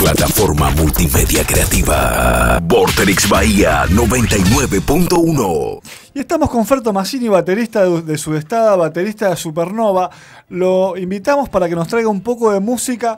plataforma multimedia creativa. Vorterix Bahía 99.1. Y estamos con Fer Tomasini, baterista de Sudestada, baterista de Supernova. Lo invitamos para que nos traiga un poco de música.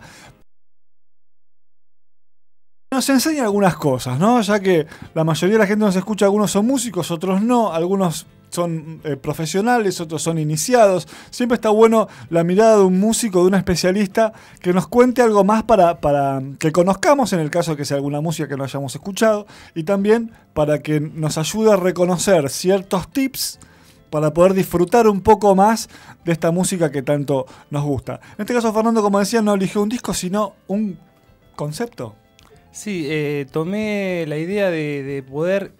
Nos enseña algunas cosas, ¿no? Ya que la mayoría de la gente nos escucha, algunos son músicos, otros no, algunos son profesionales, otros son iniciados. Siempre está bueno la mirada de un músico, de un especialista, que nos cuente algo más para que conozcamos, en el caso de que sea alguna música que no hayamos escuchado, y también para que nos ayude a reconocer ciertos tips para poder disfrutar un poco más de esta música que tanto nos gusta. En este caso, Fernando, como decía, no eligió un disco, sino un concepto. Sí, tomé la idea de poder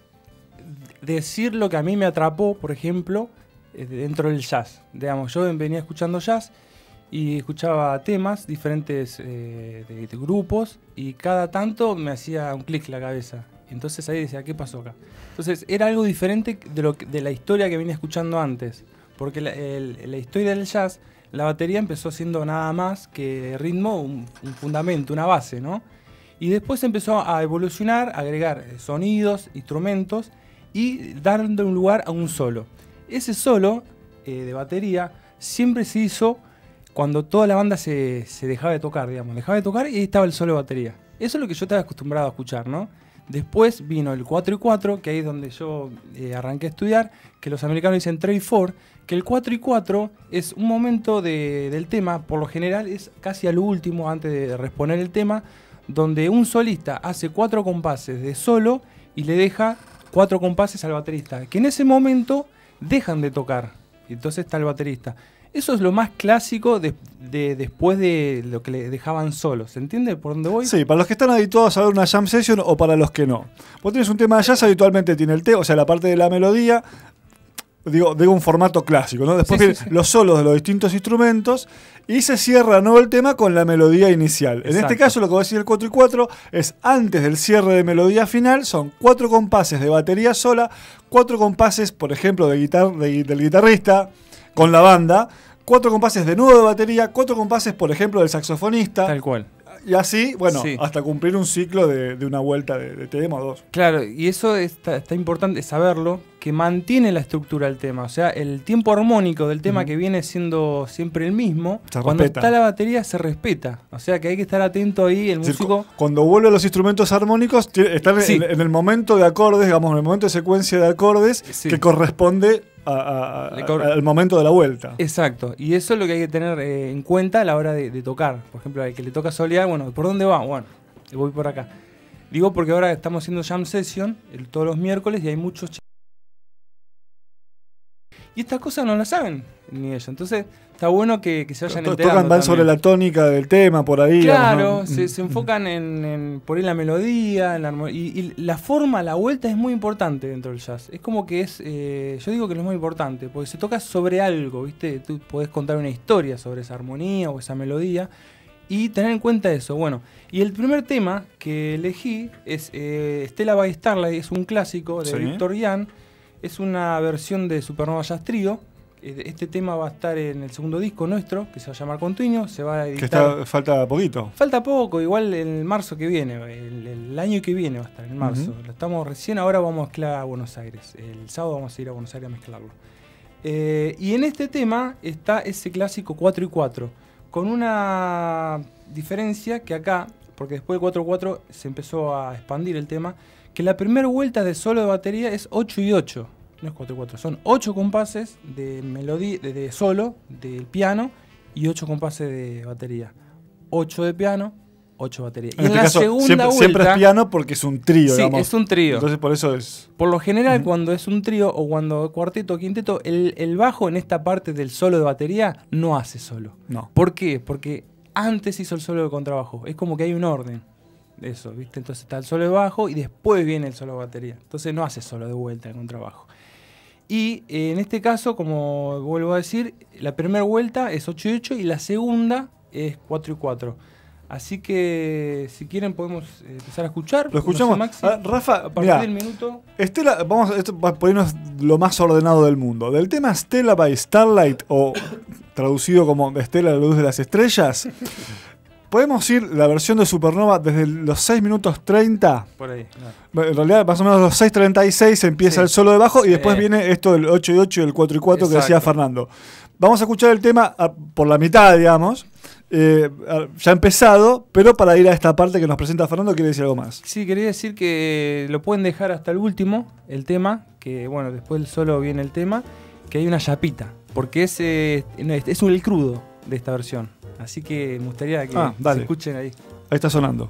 decir lo que a mí me atrapó, por ejemplo, dentro del jazz. Digamos, yo venía escuchando jazz y escuchaba temas diferentes de grupos, y cada tanto me hacía un clic la cabeza. Entonces ahí decía, ¿qué pasó acá? Entonces era algo diferente de la historia que venía escuchando antes. Porque la historia del jazz, la batería empezó siendo nada más que ritmo, un fundamento, una base, ¿no? Y después empezó a evolucionar, a agregar sonidos, instrumentos y darle un lugar a un solo. Ese solo de batería siempre se hizo cuando toda la banda se dejaba de tocar, digamos. Dejaba de tocar y ahí estaba el solo de batería. Eso es lo que yo estaba acostumbrado a escuchar, ¿no? Después vino el 4 y 4, que ahí es donde yo arranqué a estudiar, que los americanos dicen 3 y 4, que el 4 y 4 es un momento del tema, por lo general es casi al último, antes de responder el tema, donde un solista hace 4 compases de solo y le deja 4 compases al baterista, que en ese momento dejan de tocar, y entonces está el baterista. Eso es lo más clásico después de lo que le dejaban solo. ¿Se entiende por dónde voy? Sí, para los que están habituados a ver una jam session o para los que no. Vos tenés un tema de jazz, habitualmente tiene el o sea, la parte de la melodía, digo un formato clásico, ¿no? Después vienen los solos de los distintos instrumentos y se cierra, ¿no?, el tema con la melodía inicial. Exacto. En este caso, lo que voy a decir el 4 y 4 es antes del cierre de melodía final, son 4 compases de batería sola, 4 compases, por ejemplo, del guitarrista con la banda, 4 compases de nuevo de batería, 4 compases, por ejemplo, del saxofonista. Tal cual. Y así, bueno, sí, hasta cumplir un ciclo de una vuelta de tema o dos. Claro, y eso está importante saberlo, que mantiene la estructura del tema. O sea, el tiempo armónico del tema, que viene siendo siempre el mismo, cuando está la batería se respeta. O sea, que hay que estar atento ahí, el músico. Cuando vuelve a los instrumentos armónicos, están en el momento de acordes, digamos, en el momento de secuencia de acordes, que corresponde al momento de la vuelta. Exacto, y eso es lo que hay que tener en cuenta a la hora de tocar. Por ejemplo, al que le toca solear, bueno, ¿por dónde va? Bueno, voy por acá. Digo porque ahora estamos haciendo jam session todos los miércoles y hay muchos chicos. Y estas cosas no las saben ni ellos. Entonces está bueno que se vayan enterando. Van sobre la tónica del tema, por ahí. Claro, ¿no? se enfocan por ahí en la melodía, en la y la forma, la vuelta es muy importante dentro del jazz. Es como que yo digo que es muy importante, porque se toca sobre algo, ¿viste? Tú podés contar una historia sobre esa armonía o esa melodía y tener en cuenta eso. Bueno, y el primer tema que elegí es Stella by Starlight, es un clásico de Victor Young. Es una versión de Supernova Jazz Trio. Este tema va a estar en el segundo disco nuestro, que se va a llamar Continuo. Se va a editar. Falta poquito. Falta poco, igual en marzo que viene, el año que viene va a estar, en marzo. Lo estamos recién, ahora vamos a mezclar a Buenos Aires. El sábado vamos a ir a Buenos Aires a mezclarlo. Y en este tema está ese clásico 4 y 4, con una diferencia que acá, porque después del 4-4 se empezó a expandir el tema, que la primera vuelta de solo de batería es 8 y 8, no es 4 y 4, son 8 compases de melodía, de solo, del piano, y 8 compases de batería. 8 de piano, 8 de batería. Y en la segunda vuelta... Siempre es piano porque es un trío, sí, digamos. Es un trío. Entonces por eso es... Por lo general, cuando es un trío o cuando cuarteto o quinteto, el bajo en esta parte del solo de batería no hace solo. No. ¿Por qué? Porque antes hizo el solo de contrabajo. Es como que hay un orden. Eso, ¿viste? Entonces está el solo de bajo y después viene el solo de batería. Entonces no hace solo de vuelta en contrabajo. Y en este caso, como vuelvo a decir, la primera vuelta es 8 y 8 y la segunda es 4 y 4. Así que si quieren podemos empezar a escuchar. Lo escuchamos. No sé, Maxi, Rafa, a partir del minuto. Estela, esto va a ponernos lo más ordenado del mundo. Del tema Stella by Starlight, o traducido como Estela, la luz de las estrellas. podemos ir la versión de Supernova desde los 6 minutos 30. Por ahí. En realidad, más o menos los 6:36 empieza el solo de bajo y después viene esto del 8 y 8 y el 4 y 4 que decía Fernando. Vamos a escuchar el tema por la mitad, digamos, ya empezado, pero para ir a esta parte que nos presenta Fernando, ¿quiere decir algo más? Sí, quería decir que lo pueden dejar hasta el último, el tema, que bueno, después solo viene el tema, que hay una chapita, porque es el crudo de esta versión. Así que me gustaría que se escuchen ahí. Ahí está sonando.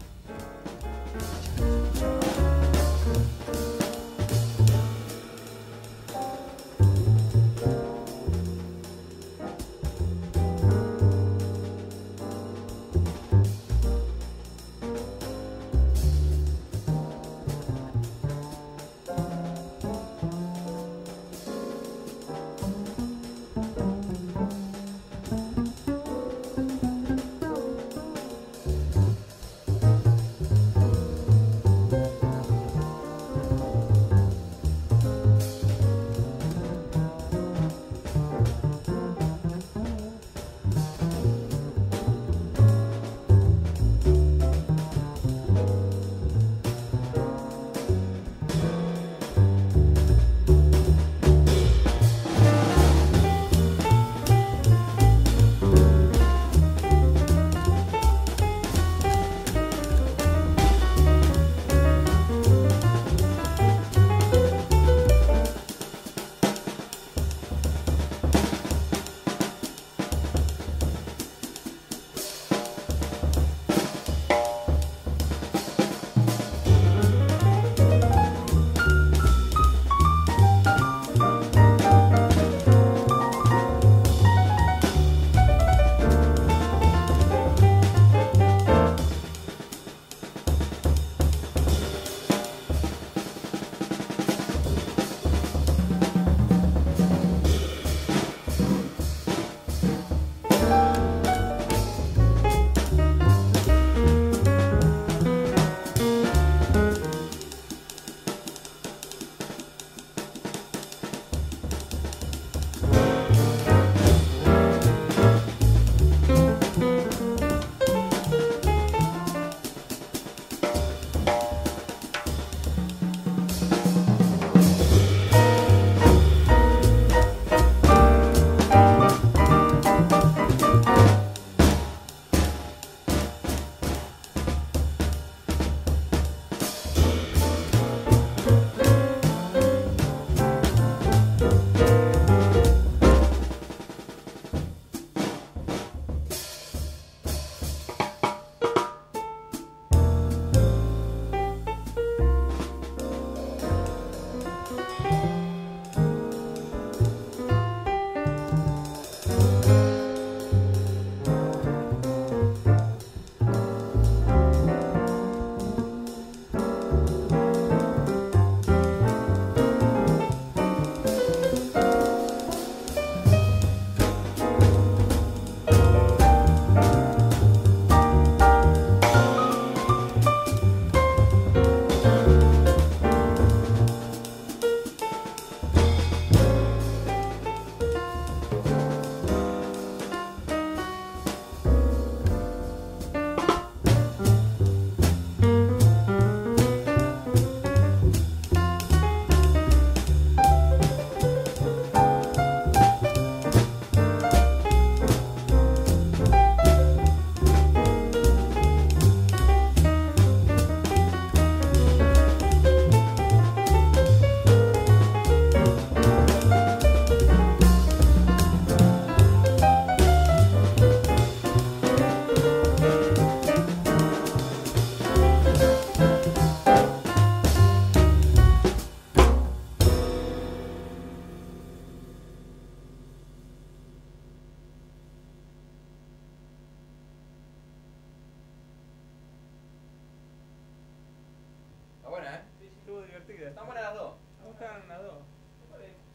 Está buena, ¿eh? Sí, estuvo divertida. Están buenas las dos. Me gustan las dos.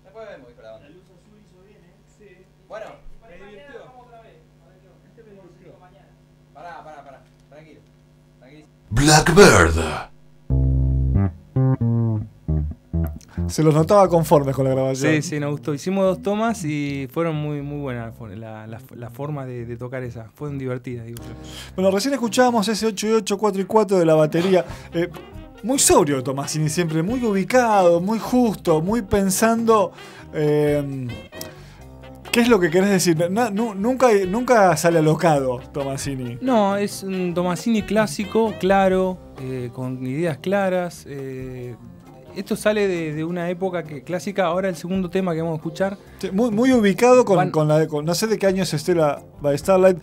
Después vemos, hijo de la onda. La luz azul hizo bien, ¿eh? Sí. Bueno. Me divirtió. Este me divirtió. Pará. Tranquilo. Blackbird. Se los notaba conformes con la grabación. Sí, sí, nos gustó. Hicimos 2 tomas y fueron muy, muy buenas la forma de tocar esa. Fueron divertidas, digo yo. Bueno, recién escuchábamos ese 8 y 8, 4 y 4 de la batería. Muy sobrio Tomasini siempre, muy ubicado, muy justo, muy pensando... ¿qué es lo que querés decir? Nunca sale alocado Tomasini. No, es un Tomasini clásico, claro, con ideas claras. Esto sale de una época clásica. Ahora el segundo tema que vamos a escuchar. Sí, muy ubicado con no sé de qué año es Stella by Starlight,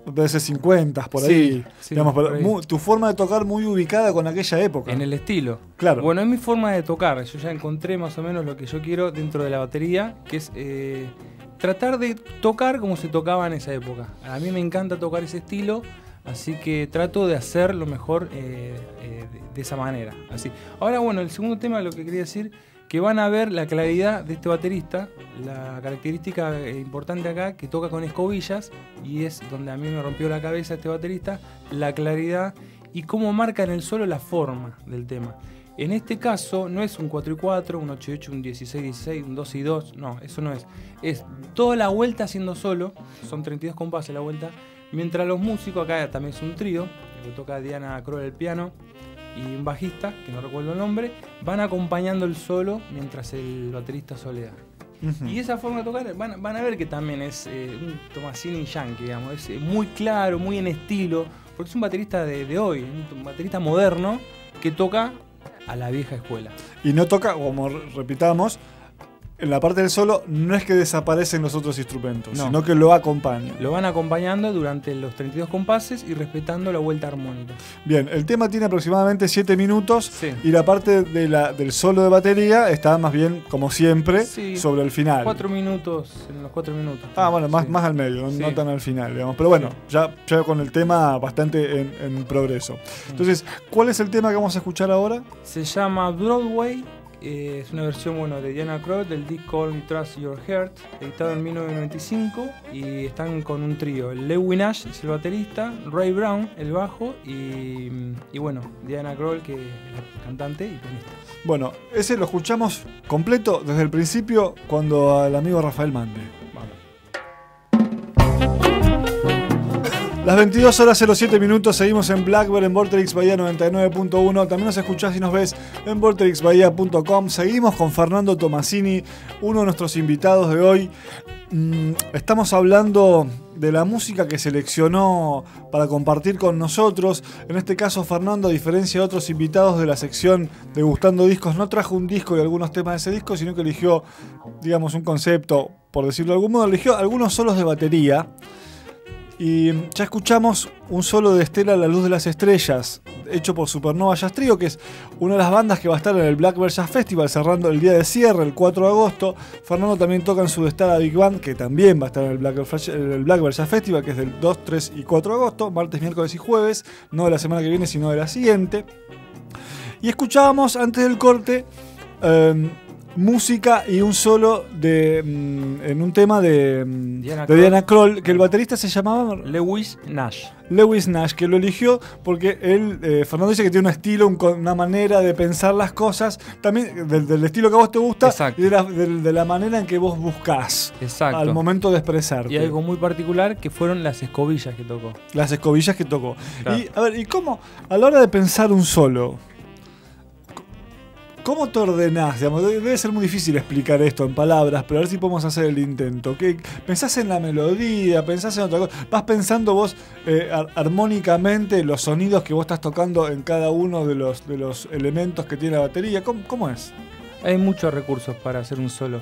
debe ser 50 por ahí. Sí, digamos, por pero ahí. Tu forma de tocar muy ubicada con aquella época. En el estilo. Claro. Bueno, es mi forma de tocar. Yo ya encontré más o menos lo que yo quiero dentro de la batería, que es tratar de tocar como se tocaba en esa época. A mí me encanta tocar ese estilo, así que trato de hacer lo mejor de esa manera. Así. Ahora, bueno, el segundo tema, lo que quería decir, que van a ver la claridad de este baterista, la característica importante acá, que toca con escobillas, y es donde a mí me rompió la cabeza este baterista, la claridad y cómo marca en el solo la forma del tema. En este caso no es un 4 y 4, un 8 y 8, un 16 y 16, un 2 y 2, no, eso no es. Es toda la vuelta haciendo solo, son 32 compases la vuelta, mientras los músicos, acá también es un trío, que toca Diana Kroll el piano y un bajista, que no recuerdo el nombre, van acompañando el solo mientras el baterista solea. Uh-huh. Y esa forma de tocar, van a ver que también es un Tomasini yankee, digamos, es muy claro, muy en estilo, porque es un baterista de hoy, un baterista moderno que toca a la vieja escuela. Y no toca, como repitamos, en la parte del solo no es que desaparecen los otros instrumentos, No. sino que lo acompañan. Lo van acompañando durante los 32 compases y respetando la vuelta armónica. Bien, el tema tiene aproximadamente 7 minutos Sí. y la parte del solo de batería está más bien, como siempre, Sí. sobre el final. 4 minutos, en los 4 minutos. Bueno, más, Sí. más al medio, Sí. no tan al final, digamos. Pero bueno, ya con el tema bastante en progreso. Entonces, ¿cuál es el tema que vamos a escuchar ahora? Se llama Broadway. Es una versión de Diana Kroll del disco All Me Trust Your Heart, editado en 1995, y están con un trío. Lewi Nash es el baterista, Ray Brown el bajo y Diana Kroll, que es la cantante y pianista. Bueno, ese lo escuchamos completo desde el principio cuando al amigo Rafael mande. Vamos. Las 22 horas 07 minutos, seguimos en Blackbird en Vorterix Bahía 99.1. También nos escuchás y nos ves en vorterixbahía.com. Seguimos con Fernando Tomasini, uno de nuestros invitados de hoy. Estamos hablando de la música que seleccionó para compartir con nosotros. En este caso, Fernando, a diferencia de otros invitados de la sección Degustando Discos, no trajo un disco y algunos temas de ese disco, sino que eligió, digamos, un concepto, por decirlo de algún modo, eligió algunos solos de batería. Y ya escuchamos un solo de Stella, La Luz de las Estrellas, hecho por Supernova Jazz Trio, que es una de las bandas que va a estar en el Blackbird Jazz Festival, cerrando el día de cierre, el 4 de agosto. Fernando también toca en su Destada Big Band, que también va a estar en el Blackbird Jazz Festival, que es del 2, 3 y 4 de agosto, martes, miércoles y jueves, no de la semana que viene, sino de la siguiente. Y escuchábamos antes del corte música y un solo en un tema de Diana Kroll, que el baterista se llamaba Lewis Nash. Lewis Nash, que lo eligió porque él, Fernando dice que tiene un estilo, una manera de pensar las cosas, también del estilo que a vos te gusta. Exacto. Y de la manera en que vos buscás. Exacto. Al momento de expresarte. Y algo muy particular que fueron las escobillas que tocó. Las escobillas que tocó. Claro. Y a ver, ¿y cómo a la hora de pensar un solo? ¿Cómo te ordenás? Digamos, debe ser muy difícil explicar esto en palabras, pero a ver si podemos hacer el intento. ¿Qué, pensás en la melodía? ¿Pensás en otra cosa? ¿Vas pensando vos armónicamente los sonidos que vos estás tocando en cada uno de los elementos que tiene la batería? ¿Cómo es? Hay muchos recursos para hacer un solo.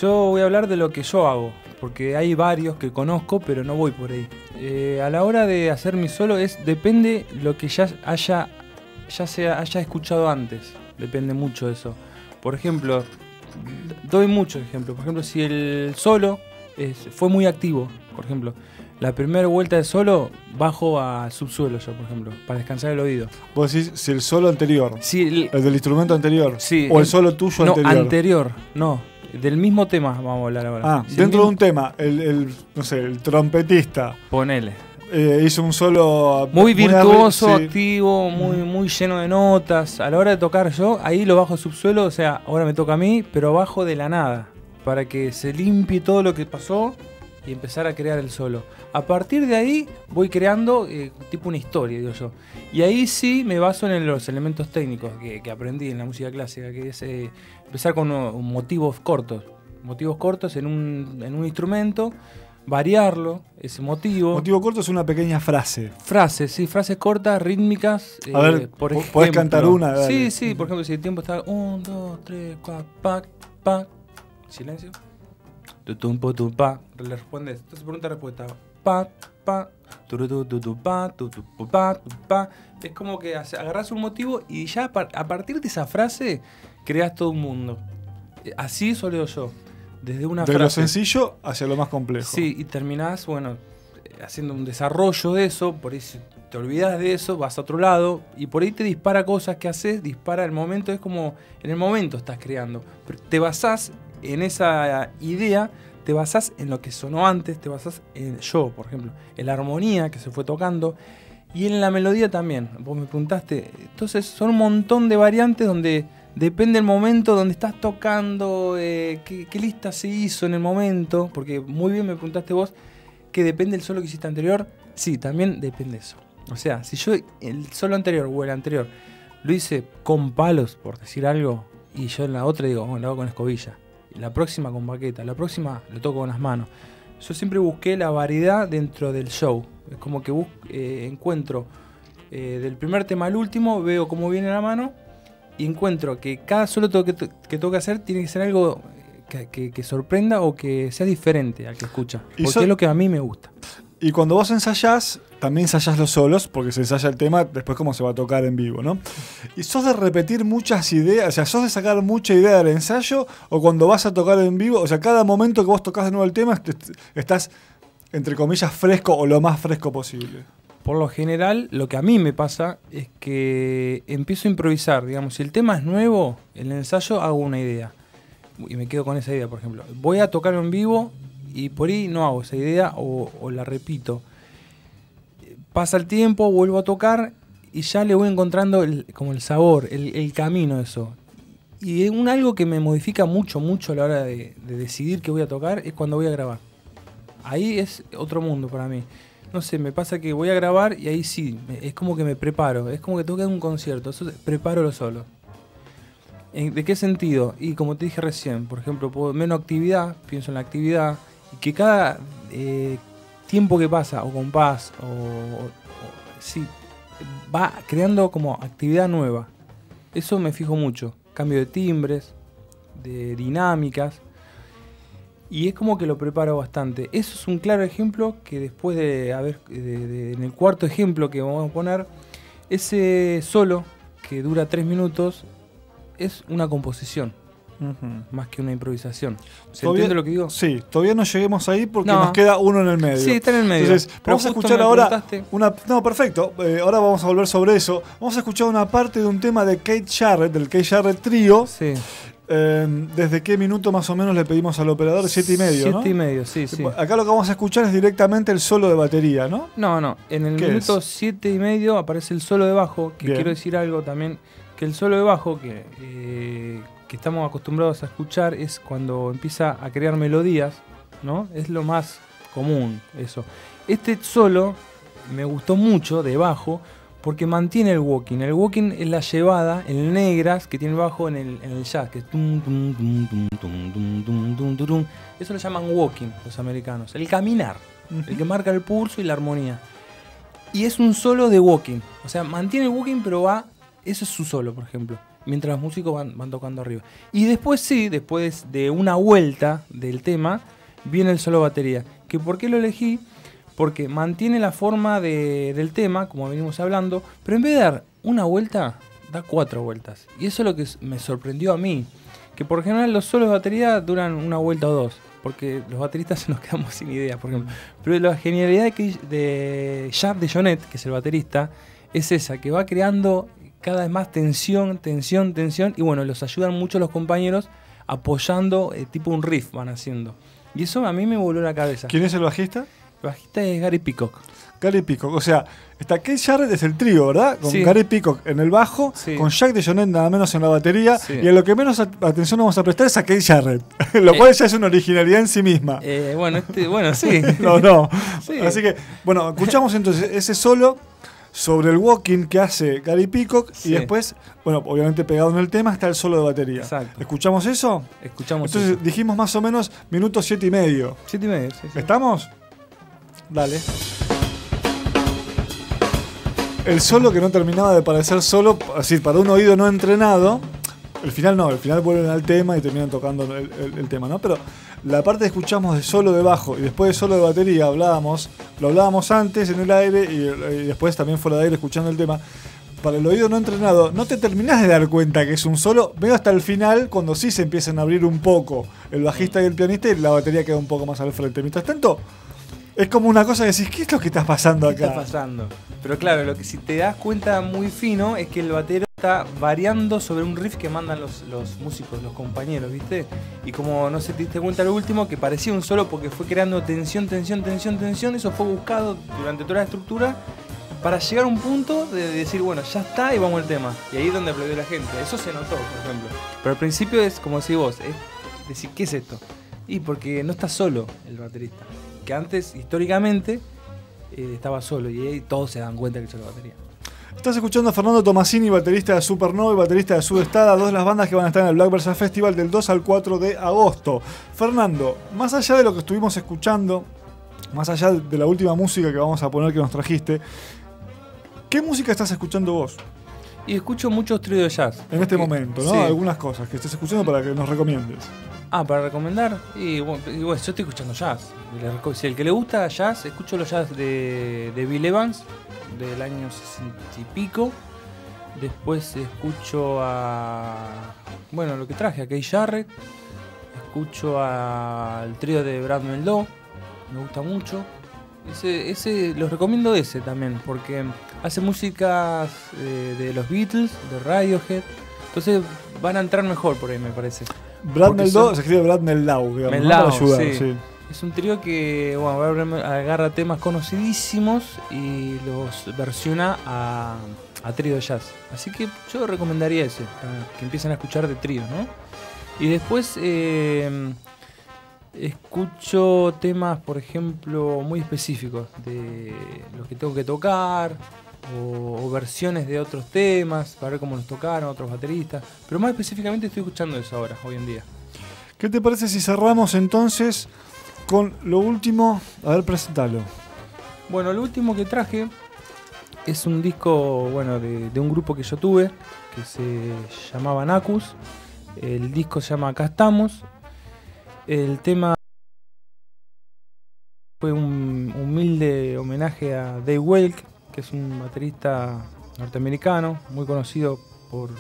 Yo voy a hablar de lo que yo hago, porque hay varios que conozco, pero no voy por ahí. A la hora de hacer mi solo depende lo que ya haya escuchado antes. Depende mucho de eso. Por ejemplo, doy muchos ejemplos. Por ejemplo, si el solo fue muy activo, por ejemplo, la primera vuelta de solo bajo a subsuelo yo, por ejemplo, para descansar el oído. Vos decís si el solo anterior, Sí, el del instrumento anterior, sí, o el solo tuyo no, anterior. No, del mismo tema vamos a hablar ahora. Ah, Si dentro de el un tema, no sé, el trompetista Ponele. hizo un solo Muy virtuoso, sí. activo, muy lleno de notas. A la hora de tocar yo, ahí lo bajo al subsuelo, o sea, ahora me toca a mí, pero bajo de la nada, para que se limpie todo lo que pasó y empezar a crear el solo. A partir de ahí voy creando tipo una historia, digo yo. Y ahí sí me baso en los elementos técnicos que aprendí en la música clásica, que es empezar con motivos cortos. Motivos cortos en un instrumento, variarlo, ese motivo. Motivo corto es una pequeña frase. Frases, sí, frases cortas, rítmicas. A ver, por ejemplo. ¿podés cantar una? Dale. Sí, sí, por ejemplo, si el tiempo está 1, 2, 3, 4, pac, pac. Silencio. Tutum, putum, pa. Le respondes. Entonces pregunta respuesta. Pa, pa. Pa, pa. Es como que agarras un motivo y ya a partir de esa frase creas todo un mundo. Así soleo yo. Desde una de frase. lo sencillo hacia lo más complejo. Sí, y terminás, bueno, haciendo un desarrollo de eso, por ahí te olvidas de eso, vas a otro lado, y por ahí te dispara cosas que haces, dispara el momento, es como en el momento estás creando. Pero te basás en esa idea, te basás en lo que sonó antes, te basás en yo, por ejemplo, en la armonía que se fue tocando, y en la melodía también. Vos me preguntaste, entonces son un montón de variantes donde depende del momento donde estás tocando, qué lista se hizo en el momento, porque muy bien me preguntaste vos que depende del solo que hiciste anterior. Sí, también depende eso. O sea, si yo el solo anterior o el anterior lo hice con palos, por decir algo, y yo en la otra digo, bueno, lo hago con escobilla, y la próxima con baqueta, la próxima lo toco con las manos. Yo siempre busqué la variedad dentro del show. Es como que encuentro del primer tema al último, veo cómo viene la mano, y encuentro que cada solo que tengo que hacer tiene que ser algo que sorprenda o que sea diferente al que escucha. Porque es lo que a mí me gusta. Y cuando vos ensayás, también ensayás los solos, porque se ensaya el tema después cómo se va a tocar en vivo, ¿no? ¿Y sos de repetir muchas ideas? O sea, ¿sos de sacar mucha idea del ensayo? ¿O cuando vas a tocar en vivo, o sea, cada momento que vos tocas de nuevo el tema, estás, entre comillas, fresco o lo más fresco posible? Por lo general, lo que a mí me pasa es que empiezo a improvisar. Digamos, si el tema es nuevo, en el ensayo hago una idea. Y me quedo con esa idea, por ejemplo. Voy a tocar en vivo y por ahí no hago esa idea o la repito. Pasa el tiempo, vuelvo a tocar y ya le voy encontrando como el sabor, el camino de eso. Y algo que me modifica mucho a la hora de decidir qué voy a tocar es cuando voy a grabar. Ahí es otro mundo para mí. No sé, me pasa que voy a grabar y ahí sí, es como que me preparo, es como que tengo que dar un concierto, eso preparo lo solo. ¿De qué sentido? Y como te dije recién, por ejemplo, menos actividad, pienso en la actividad, y que cada tiempo que pasa, o compás, sí, va creando como actividad nueva. Eso me fijo mucho, cambio de timbres, de dinámicas. Y es como que lo preparo bastante. Eso es un claro ejemplo que después en el cuarto ejemplo que vamos a poner, ese solo que dura 3 minutos es una composición, más que una improvisación. ¿Se entiende lo que digo? Sí, todavía no lleguemos ahí porque nos queda uno en el medio. Sí, está en el medio. Entonces, vamos a escuchar ahora No, perfecto. Ahora vamos a volver sobre eso. Vamos a escuchar una parte de un tema de Keith Jarrett, del Keith Jarrett Trio. Sí. ¿Desde qué minuto más o menos le pedimos al operador? 7:30, ¿no? 7:30, sí. Acá lo que vamos a escuchar es directamente el solo de batería, ¿no? No. En el minuto 7:30 aparece el solo de bajo, que quiero decir algo también, que el solo de bajo que estamos acostumbrados a escuchar es cuando empieza a crear melodías, ¿no? Es lo más común eso. Este solo me gustó mucho de bajo, porque mantiene el walking. El walking es la llevada, el negras que tiene el bajo en el jazz, que es tum, tum, tum, tum, tum, tum, tum, tum, tum, tum. Eso lo llaman walking los americanos. El caminar, el que marca el pulso y la armonía. Y es un solo de walking. O sea, mantiene el walking, pero va. Eso es su solo, por ejemplo. Mientras los músicos van tocando arriba. Y después después de una vuelta del tema, viene el solo de batería. ¿Que por qué lo elegí? Porque mantiene la forma del tema, como venimos hablando, pero en vez de dar una vuelta, da 4 vueltas. Y eso es lo que me sorprendió a mí. Que por general los solos de batería duran una vuelta o 2, porque los bateristas nos quedamos sin idea, por ejemplo. Pero la genialidad de Jaap de Jonet, que es el baterista, es esa, que va creando cada vez más tensión, y bueno, los ayudan mucho los compañeros apoyando, tipo un riff van haciendo. Y eso a mí me voló la cabeza. ¿Quién es el bajista? El bajista es Gary Peacock. Gary Peacock, o sea, está Keith Jarrett, es el trío, ¿verdad? Con Sí. Gary Peacock en el bajo, Sí. con Jack DeJohnette nada menos en la batería, Sí. y a lo que menos atención vamos a prestar es a Keith Jarrett, lo cual ya es una originalidad en sí misma. Bueno, sí. No. Sí. Así que, bueno, escuchamos entonces ese solo sobre el walking que hace Gary Peacock, Sí. y después, bueno, obviamente pegado en el tema está el solo de batería. Exacto. ¿Escuchamos eso? Escuchamos Entonces eso. dijimos más o menos minutos 7:30. 7:30, sí, sí. ¿Estamos? Dale. El solo que no terminaba de parecer solo, así para un oído no entrenado. El final no, el final vuelven al tema y terminan tocando el tema, ¿no? Pero la parte que escuchamos de solo de bajo y después de solo de batería lo hablábamos antes en el aire y después también fuera de aire escuchando el tema. Para el oído no entrenado, no te terminás de dar cuenta que es un solo, veo hasta el final cuando sí se empiezan a abrir un poco el bajista y el pianista y la batería queda un poco más al frente. Mientras tanto, es como una cosa que decís, ¿qué es lo que está pasando ¿Qué acá? está pasando? Pero claro, lo que si te das cuenta muy fino es que el batero está variando sobre un riff que mandan los músicos, los compañeros, ¿viste? Y como no sé, te diste cuenta lo último, que parecía un solo porque fue creando tensión, eso fue buscado durante toda la estructura para llegar a un punto de decir, bueno, ya está y vamos al tema. Y ahí es donde aplaudió la gente. Eso se notó, por ejemplo. Pero al principio es como decís vos, es decir, ¿qué es esto? Y porque no está solo el baterista. Que antes, históricamente, estaba solo y ahí todos se dan cuenta que es solo batería. Estás escuchando a Fernando Tomasini, baterista de Supernova y baterista de Sudestada, dos de las bandas que van a estar en el Black Versa Festival del 2 al 4 de agosto. Fernando, más allá de lo que estuvimos escuchando, más allá de la última música que vamos a poner que nos trajiste, ¿qué música estás escuchando vos Y escucho muchos tríos de jazz. en este momento, ¿no? Sí. Algunas cosas que estés escuchando para que nos recomiendes. Para recomendar. Y bueno, yo estoy escuchando jazz. Si el que le gusta jazz, escucho los jazz de Bill Evans, del año 60 y pico. Después escucho bueno, lo que traje, a Keith Jarrett. Escucho al trío de Brad Mehldau, me gusta mucho. Ese los recomiendo ese también, porque hace músicas de los Beatles, de Radiohead. Entonces van a entrar mejor por ahí, me parece. Brad Mehldau, se escribe Brad Mehldau, digamos, ¿no? Mehldau, Para ayudar, sí. sí. Es un trío que bueno, agarra temas conocidísimos y los versiona a trío de jazz. Así que yo recomendaría ese, para que empiecen a escuchar de trío, ¿no? Y después escucho temas, por ejemplo, muy específicos de los que tengo que tocar o versiones de otros temas para ver cómo los tocaron otros bateristas. Pero más específicamente estoy escuchando eso ahora, hoy en día. ¿Qué te parece si cerramos entonces con lo último? A ver, presentalo. Bueno, lo último que traje es un disco, bueno, de un grupo que yo tuve, que se llamaba Nacus. El disco se llama Acá Estamos. El tema fue un humilde homenaje a Dave Welk, que es un baterista norteamericano, muy conocido porque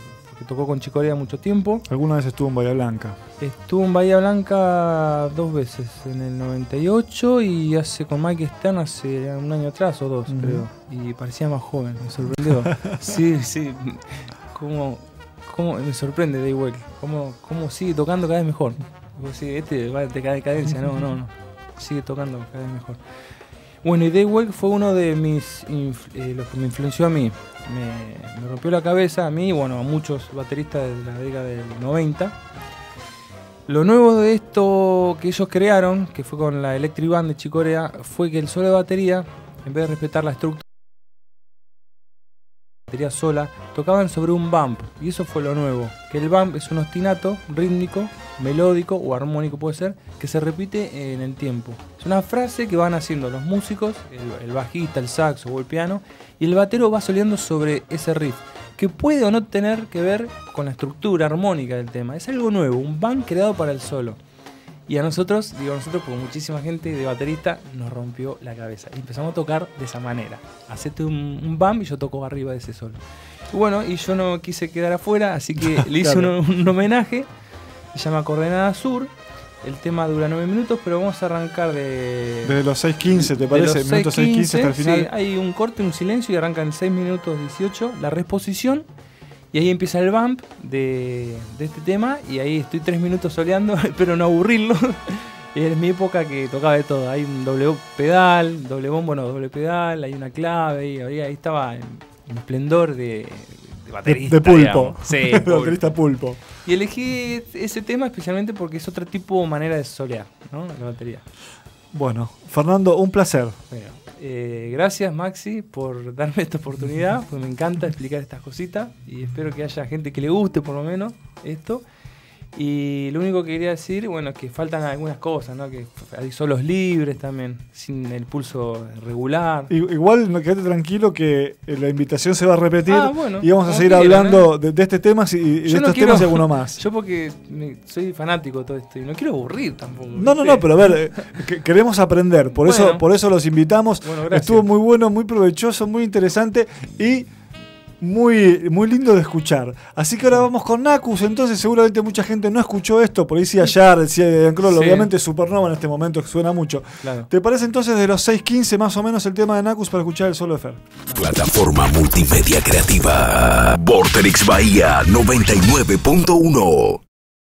tocó con Chick Corea mucho tiempo. Alguna vez estuvo en Bahía Blanca. Estuvo en Bahía Blanca 2 veces, en el 98 y con Mike Stern hace un año atrás o 2, creo. Y parecía más joven, me sorprendió. Sí. ¿Cómo me sorprende Dave Welk? ¿Cómo sigue tocando cada vez mejor? Va a decadencia, no. Sigue tocando cada vez mejor. Bueno, y Dave Welk fue uno de los que me influenció a mí. Me rompió la cabeza a mí y bueno, a muchos bateristas de la década del 90. Lo nuevo de esto que ellos crearon, que fue con la Electric Band de Chick Corea, fue que el solo de batería, en vez de respetar la estructura de batería sola, tocaban sobre un bump. Y eso fue lo nuevo, que el bump es un ostinato rítmico, melódico o armónico puede ser, que se repite en el tiempo. Es una frase que van haciendo los músicos, el bajista, el saxo o el piano, y el batero va soleando sobre ese riff, que puede o no tener que ver con la estructura armónica del tema. Es algo nuevo, un bump creado para el solo. Y a nosotros, porque muchísima gente de baterista nos rompió la cabeza. Y empezamos a tocar de esa manera. Hacete un bump y yo toco arriba de ese solo. Y bueno, y yo no quise quedar afuera, así que le hice un homenaje. Se llama Coordenada Sur. El tema dura 9 minutos, pero vamos a arrancar desde los 6:15, ¿te parece? Minutos 6:15 hasta el final. Sí, hay un corte, un silencio y arranca en 6 minutos 18 la reposición. Y ahí empieza el bump de este tema. Y ahí estoy 3 minutos soleando, espero no aburrirlo. Es mi época que tocaba de todo. Hay un doble pedal, doble bombo, no, doble pedal, hay una clave, y ahí estaba en esplendor de baterista. De pulpo. Digamos. Sí, De baterista pulpo. Y elegí ese tema especialmente porque es otro tipo de manera de solear, ¿no? La batería. Bueno, Fernando, un placer. Bueno, gracias Maxi por darme esta oportunidad, porque me encanta explicar estas cositas y espero que haya gente que le guste por lo menos esto. Y lo único que quería decir, bueno, es que faltan algunas cosas, ¿no? Que hay solos libres también, sin el pulso regular. Igual, quédate tranquilo que la invitación se va a repetir bueno, y vamos a seguir quieran, hablando de este tema y de estos temas y alguno más. Yo porque soy fanático de todo esto y no quiero aburrir tampoco. No, pero a ver, queremos aprender, por eso los invitamos. Bueno, gracias. Estuvo muy bueno, muy provechoso, muy interesante y muy, muy lindo de escuchar. Así que ahora vamos con Nacus. Entonces seguramente mucha gente no escuchó esto. Por ahí sí ayer, decía de Crawl, obviamente Supernova en este momento que suena mucho. Claro. ¿Te parece entonces de los 6:15 más o menos el tema de Nacus para escuchar el solo de Fer? Plataforma multimedia creativa. Vorterix Bahía 99.1.